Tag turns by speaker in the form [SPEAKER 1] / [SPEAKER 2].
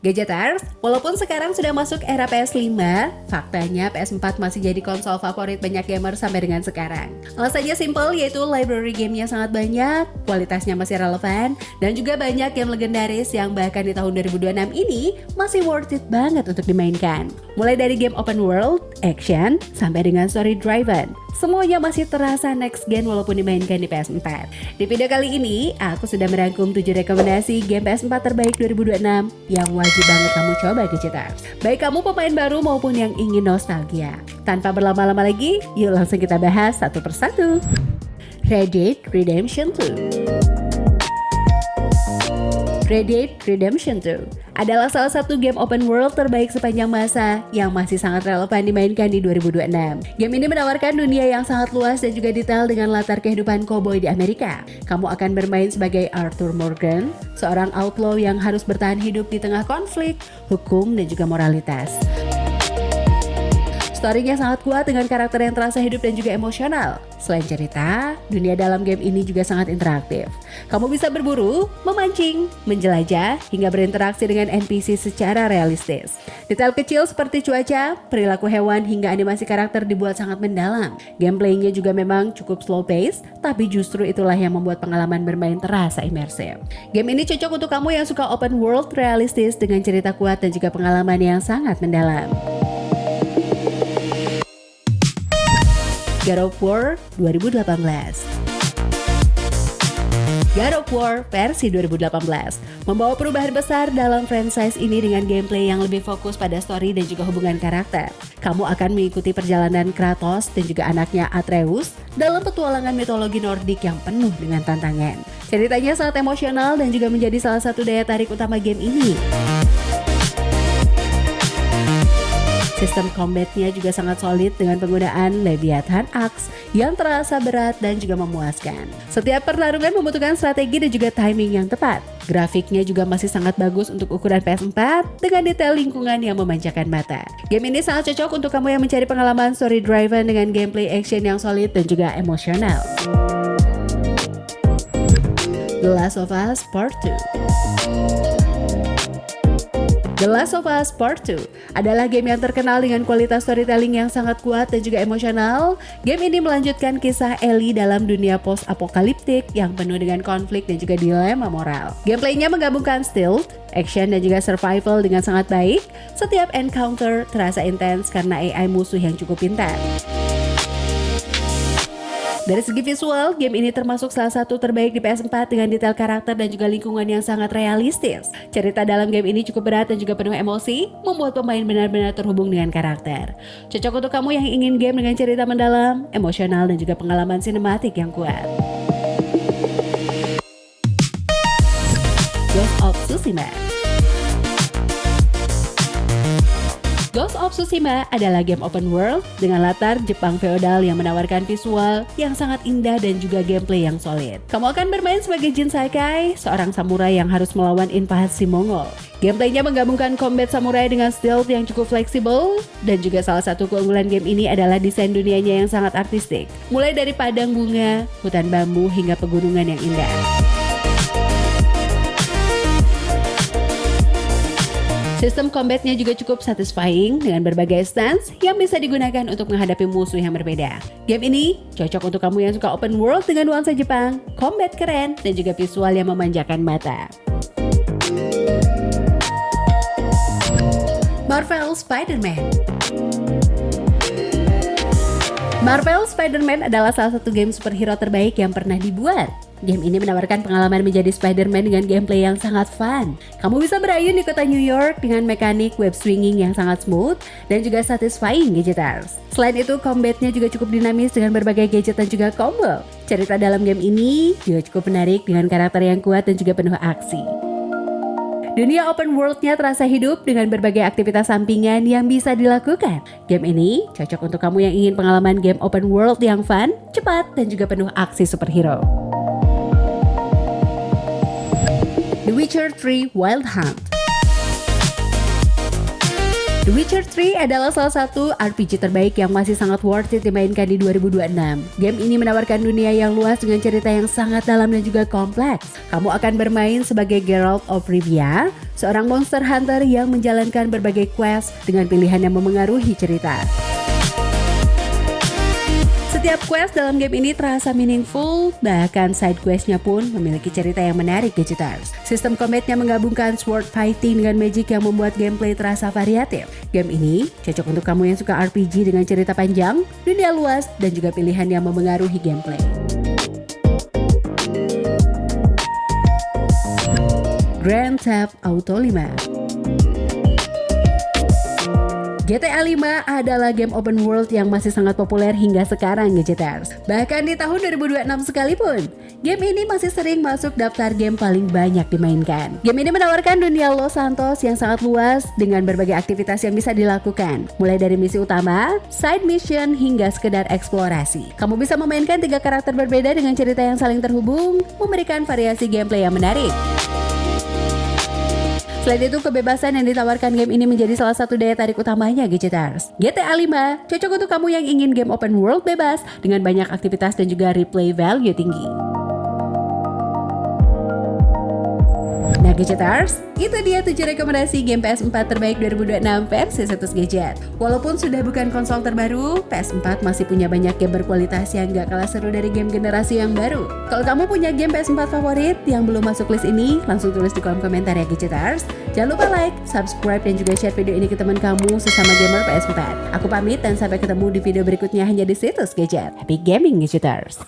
[SPEAKER 1] Gadgeters, walaupun sekarang sudah masuk era PS5, faktanya PS4 masih jadi konsol favorit banyak gamer sampai dengan sekarang. Alasannya simple, yaitu library gamenya sangat banyak, kualitasnya masih relevan, dan juga banyak game legendaris yang bahkan di tahun 2026 ini masih worth it banget untuk dimainkan. Mulai dari game open world, action, sampai dengan story driven. Semuanya masih terasa next gen walaupun dimainkan di PS4. Di video kali ini, aku sudah merangkum 7 rekomendasi game PS4 terbaik 2026 yang wajib banget kamu coba Gadgeters. Baik kamu pemain baru maupun yang ingin nostalgia. Tanpa berlama-lama lagi, yuk langsung kita bahas satu persatu. Red Dead Redemption 2. Red Dead Redemption 2 adalah salah satu game open world terbaik sepanjang masa yang masih sangat relevan dimainkan di 2026. Game ini menawarkan dunia yang sangat luas dan juga detail dengan latar kehidupan koboi di Amerika. Kamu akan bermain sebagai Arthur Morgan, seorang outlaw yang harus bertahan hidup di tengah konflik, hukum, dan juga moralitas. Story-nya sangat kuat dengan karakter yang terasa hidup dan juga emosional. Selain cerita, dunia dalam game ini juga sangat interaktif. Kamu bisa berburu, memancing, menjelajah, hingga berinteraksi dengan NPC secara realistis. Detail kecil seperti cuaca, perilaku hewan, hingga animasi karakter dibuat sangat mendalam. Gameplaynya juga memang cukup slow pace, tapi justru itulah yang membuat pengalaman bermain terasa imersif. Game ini cocok untuk kamu yang suka open world realistis dengan cerita kuat dan juga pengalaman yang sangat mendalam. God of War 2018. God of War versi 2018 membawa perubahan besar dalam franchise ini dengan gameplay yang lebih fokus pada story dan juga hubungan karakter. Kamu akan mengikuti perjalanan Kratos dan juga anaknya Atreus dalam petualangan mitologi Nordik yang penuh dengan tantangan. Ceritanya sangat emosional dan juga menjadi salah satu daya tarik utama game ini. Sistem combatnya juga sangat solid dengan penggunaan Leviathan Axe yang terasa berat dan juga memuaskan. Setiap pertarungan membutuhkan strategi dan juga timing yang tepat. Grafiknya juga masih sangat bagus untuk ukuran PS4 dengan detail lingkungan yang memanjakan mata. Game ini sangat cocok untuk kamu yang mencari pengalaman story driven dengan gameplay action yang solid dan juga emosional. The Last of Us Part 2. The Last of Us Part 2 adalah game yang terkenal dengan kualitas storytelling yang sangat kuat dan juga emosional. Game ini melanjutkan kisah Ellie dalam dunia post-apokaliptik yang penuh dengan konflik dan juga dilema moral. Gameplaynya menggabungkan stealth, action, dan juga survival dengan sangat baik. Setiap encounter terasa intens karena AI musuh yang cukup pintar. Dari segi visual, game ini termasuk salah satu terbaik di PS4 dengan detail karakter dan juga lingkungan yang sangat realistis. Cerita dalam game ini cukup berat dan juga penuh emosi, membuat pemain benar-benar terhubung dengan karakter. Cocok untuk kamu yang ingin game dengan cerita mendalam, emosional, dan juga pengalaman sinematik yang kuat. Ghost of Tsushima. Ghost of Tsushima adalah game open world dengan latar Jepang feodal yang menawarkan visual yang sangat indah dan juga gameplay yang solid. Kamu akan bermain sebagai Jin Sakai, seorang samurai yang harus melawan invasi Mongol. Gameplaynya menggabungkan combat samurai dengan stealth yang cukup fleksibel, dan juga salah satu keunggulan game ini adalah desain dunianya yang sangat artistik. Mulai dari padang bunga, hutan bambu, hingga pegunungan yang indah. Sistem combatnya juga cukup satisfying dengan berbagai stance yang bisa digunakan untuk menghadapi musuh yang berbeda. Game ini cocok untuk kamu yang suka open world dengan nuansa Jepang, combat keren, dan juga visual yang memanjakan mata. Marvel Spider-Man. Marvel Spider-Man adalah salah satu game superhero terbaik yang pernah dibuat. Game ini menawarkan pengalaman menjadi Spider-Man dengan gameplay yang sangat fun. Kamu bisa berayun di kota New York dengan mekanik web swinging yang sangat smooth dan juga satisfying Gadgeters. Selain itu, combatnya juga cukup dinamis dengan berbagai gadget dan juga combo. Cerita dalam game ini juga cukup menarik dengan karakter yang kuat dan juga penuh aksi. Dunia open world-nya terasa hidup dengan berbagai aktivitas sampingan yang bisa dilakukan. Game ini cocok untuk kamu yang ingin pengalaman game open world yang fun, cepat, dan juga penuh aksi superhero. The Witcher 3 Wild Hunt. The Witcher 3 adalah salah satu RPG terbaik yang masih sangat worth it dimainkan di 2026. Game ini menawarkan dunia yang luas dengan cerita yang sangat dalam dan juga kompleks. Kamu akan bermain sebagai Geralt of Rivia, seorang monster hunter yang menjalankan berbagai quest dengan pilihan yang memengaruhi cerita. Setiap quest dalam game ini terasa meaningful, bahkan side questnya pun memiliki cerita yang menarik gadgeters. Sistem combatnya menggabungkan sword fighting dengan magic yang membuat gameplay terasa variatif. Game ini cocok untuk kamu yang suka RPG dengan cerita panjang, dunia luas, dan juga pilihan yang memengaruhi gameplay. Grand Theft Auto 5. GTA 5 adalah game open world yang masih sangat populer hingga sekarang gadgeters. Bahkan di tahun 2026 sekalipun, game ini masih sering masuk daftar game paling banyak dimainkan. Game ini menawarkan dunia Los Santos yang sangat luas dengan berbagai aktivitas yang bisa dilakukan. Mulai dari misi utama, side mission, hingga sekedar eksplorasi. Kamu bisa memainkan 3 karakter berbeda dengan cerita yang saling terhubung, memberikan variasi gameplay yang menarik. Selain itu, kebebasan yang ditawarkan game ini menjadi salah satu daya tarik utamanya gadgeters. GTA 5 cocok untuk kamu yang ingin game open world bebas dengan banyak aktivitas dan juga replay value tinggi. Nah gadgeters, itu dia 7 rekomendasi game PS4 terbaik 2026 versi Situs Gadget. Walaupun sudah bukan konsol terbaru, PS4 masih punya banyak game berkualitas yang gak kalah seru dari game generasi yang baru. Kalau kamu punya game PS4 favorit yang belum masuk list ini, langsung tulis di kolom komentar ya gadgeters. Jangan lupa like, subscribe, dan juga share video ini ke teman kamu sesama gamer PS4. Aku pamit dan sampai ketemu di video berikutnya hanya di Situs Gadget. Happy gaming gadgeters!